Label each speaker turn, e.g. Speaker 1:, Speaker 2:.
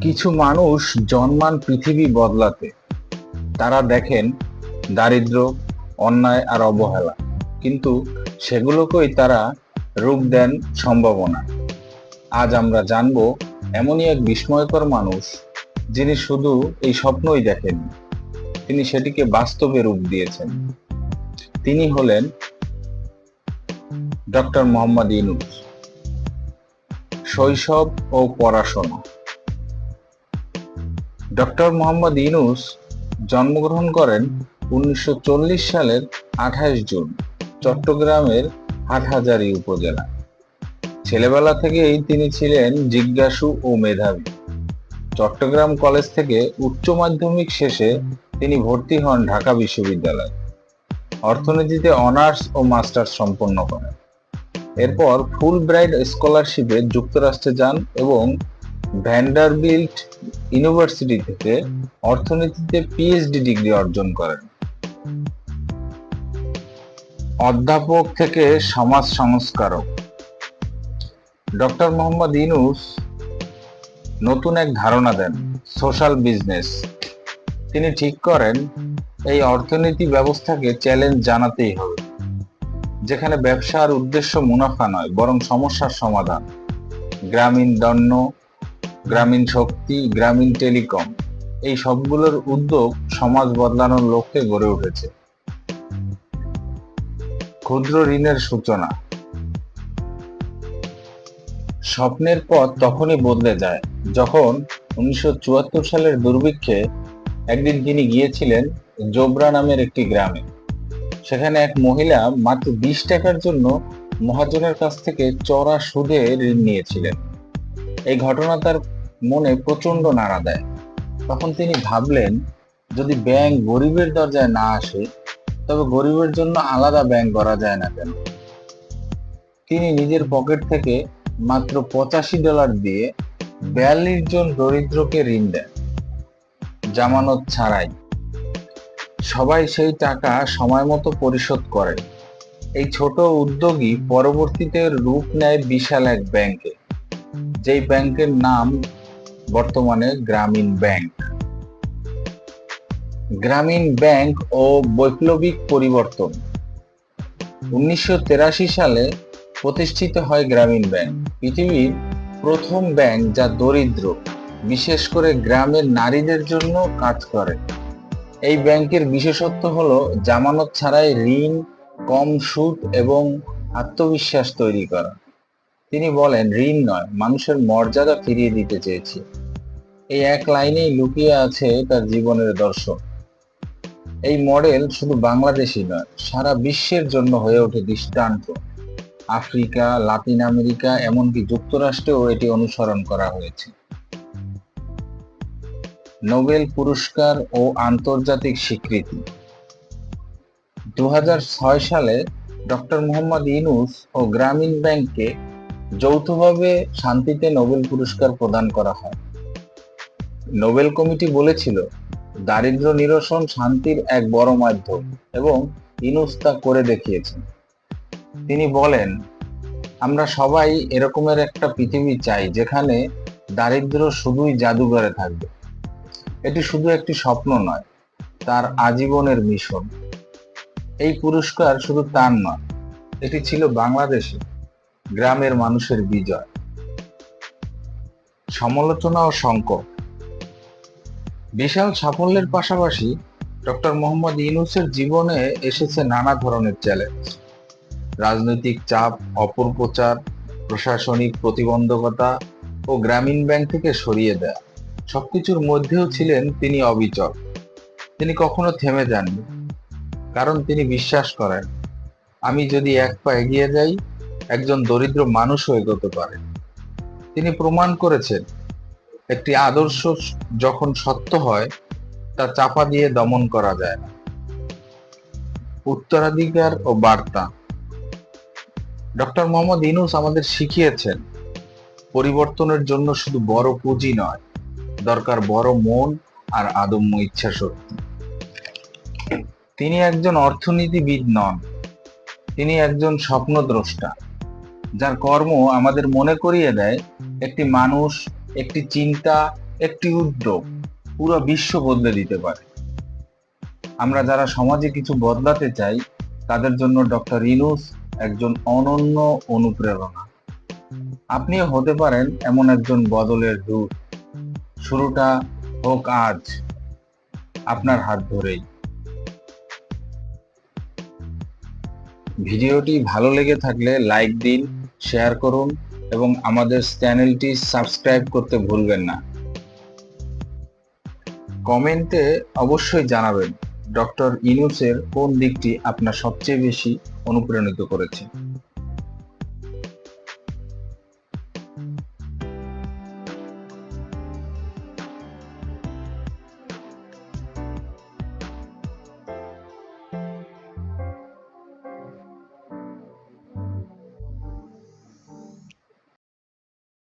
Speaker 1: কিছু মানুষ জন্মান পৃথিবী বদলাতে। তারা দেখেন দারিদ্র্য, অন্যায় আর অবহেলা, কিন্তু সেগুলোকেই তারা রূপ দেন সম্ভাবনা। আজ আমরা জানবো এমনই এক বিস্ময়কর মানুষ, যিনি শুধু এই স্বপ্নই দেখেননি, তিনি সেটিকে বাস্তবে রূপ দিয়েছেন। তিনি হলেন ডক্টর মোহাম্মদ ইউনূস। শৈশব ও পড়াশোনা। ডক্টর মোহাম্মদ ইউনূস জন্মগ্রহণ করেন 1940 সালের 28 জুন চট্টগ্রামের হাটহাজারী উপজেলায়। ছেলেবেলা থেকেই তিনি ছিলেন জিজ্ঞাসু ও মেধাবী। চট্টগ্রাম কলেজ থেকে উচ্চ মাধ্যমিক শেষে তিনি ভর্তি হন ঢাকা বিশ্ববিদ্যালয়ে। অর্থনীতিতে অনার্স ও মাস্টার্স সম্পন্ন করেন। এরপর ফুল ব্রাইট স্কলারশিপে যুক্তরাষ্ট্রে যান এবং ভ্যান্ডারবিল্ট ইউনিভার্সিটি থেকে অর্থনীতিতে পিএইচডি ডিগ্রি অর্জন করেন। অধ্যাপক থেকে সমাজ সংস্কারক। ডক্টর মোহাম্মদ ইউনূস নতুন এক ধারণা দেন, সোশ্যাল বিজনেস। তিনি ঠিক করেন এই অর্থনীতি ব্যবস্থাকে চ্যালেঞ্জ জানাতেই হবে, যেখানে ব্যবসার উদ্দেশ্য মুনাফা নয় বরং সমস্যার সমাধান। গ্রামীণ দণ্ড, গ্রামীণ শক্তি, গ্রামীণ টেলিকম, এই সবগুলোর উদ্যোগ সমাজ বদলানোর লক্ষ্যে গড়ে উঠেছে। ক্ষুদ্র ঋণের সূচনা। স্বপ্নের পথ তখনই বদলে যায় যখন 1974 সালের দুর্ভিক্ষে একদিন তিনি গিয়েছিলেন জোবরা নামের একটি গ্রামে। সেখানে এক মহিলা মাত্র 20 টাকার জন্য মহাজনের কাছ থেকে চড়া সুদে ঋণ নিয়েছিলেন। এই ঘটনা তার মনে প্রচন্ড নাড়া দেয়। তখন তিনি ভাবলেন, যদি ব্যাংক গরিবের দরজায় না আসে, তবে গরিবের জন্য আলাদা ব্যাংক করা যায় না কেন? তিনি নিজের পকেট থেকে মাত্র $85 দিয়ে 42 জন দরিদ্রকে ঋণ দেন, জামানত ছাড়াই। সবাই সেই টাকা সময় মতো পরিশোধ করে। এই ছোট উদ্যোগই পরবর্তীতে রূপ নেয় বিশাল এক ব্যাংকে, যেই ব্যাংকের নাম বর্তমানে গ্রামীণ ব্যাংক। গ্রামীণ ব্যাংক ও বৈপ্লবিক পরিবর্তন। 1983 সালে প্রতিষ্ঠিত হয় গ্রামীণ ব্যাংক, পৃথিবীর প্রথম ব্যাংক যা দরিদ্র, বিশেষ করে গ্রামের নারীদের জন্য কাজ করে। এই ব্যাংকের বিশেষত্ব হলো জামানত ছাড়াই ঋণ, কম সুদ এবং আত্মবিশ্বাস তৈরি করা। তিনি বলেন, ঋণ নয়, মানুষের মর্যাদা ফিরিয়ে দিতে চেয়েছি। এই এক লাইনেই লুকিয়ে আছে তার জীবনের দর্শন। এই মডেল শুধু বাংলাদেশই নয়, সারা বিশ্বের জন্য হয়ে ওঠে দৃষ্টান্ত। আফ্রিকা, লাতিন আমেরিকা, এমনকি যুক্তরাষ্ট্রেও এটি অনুসরণ করা হয়েছে। নোবেল পুরস্কার ও আন্তর্জাতিক স্বীকৃতি। 2006 সালে ডক্টর মোহাম্মদ ইউনূস ও গ্রামীণ ব্যাংককে যৌথভাবে শান্তিতে নোবেল পুরস্কার প্রদান করা হয়। নোবেল কমিটি বলেছিল, দারিদ্র্য নিরসন শান্তির এক বড় মাধ্যম, এবং ইউনূস তা করে দেখিয়েছেন। তিনি বলেন, আমরা সবাই এরকমের একটা পৃথিবী চাই যেখানে দারিদ্র্য শুধুই জাদুঘরে থাকবে। এটি শুধু একটি স্বপ্ন নয়, তার আজীবনের মিশন। এই পুরস্কার শুধু তার নয়, এটি ছিল বাংলাদেশে গ্রামের মানুষের বিজয়। সমালোচনা ও সংকট। বিশাল সাফল্যের পাশাপাশি ডক্টর মোহাম্মদ ইউনূসের জীবনে এসেছে নানা ধরনের চ্যালেঞ্জ। রাজনৈতিক চাপ, অপপ্রচার, প্রশাসনিক প্রতিবন্ধকতা ও গ্রামীণ ব্যাংক থেকে সরিয়ে দেয়া, সবকিছুর মধ্যেও ছিলেন তিনি অবিচল। তিনি কখনো থেমে যাননি, কারণ তিনি বিশ্বাস করেন, আমি যদি এক পা এগিয়ে যাই, একজন দরিদ্র মানুষও এগোতে পারে। তিনি প্রমাণ করেছেন, একটি আদর্শ যখন সত্য হয়, তা চাপা দিয়ে দমন করা যায় না। উত্তরাধিকার ও বার্তা। ডক্টর মোহাম্মদ ইউনূস আমাদের শিখিয়েছেন, পরিবর্তনের জন্য শুধু বড় পুঁজি নয়, দরকার বড় মন আর আদম্য ইচ্ছা শক্তি। তিনি একজন অর্থনীতিবিদ নন, তিনি একজন স্বপ্নদ্রষ্টা, যার কর্ম আমাদের মনে করিয়ে দেয়, একটি মানুষ, একটি চিন্তা, একটি উদ্যোগ পুরো বিশ্ব বদলে দিতে পারে। আমরা যারা সমাজে কিছু বদলাতে চাই তাদের জন্য ডক্টর ইউনূস একজন অনন্য অনুপ্রেরণা। আপনিও হতে পারেন এমন একজন বদলের দূত। শুরুটা হোক আজ, আপনার হাত ধরেই। ভিডিওটি ভালো লেগে থাকলে লাইক দিন, শেয়ার করুন এবং আমাদের চ্যানেলটি সাবস্ক্রাইব করতে ভুলবেন না। কমেন্টে অবশ্যই জানাবেন ডক্টর ইউনূসের কোন দিকটি আপনার সবচেয়ে বেশি অনুপ্রাণিত করেছে।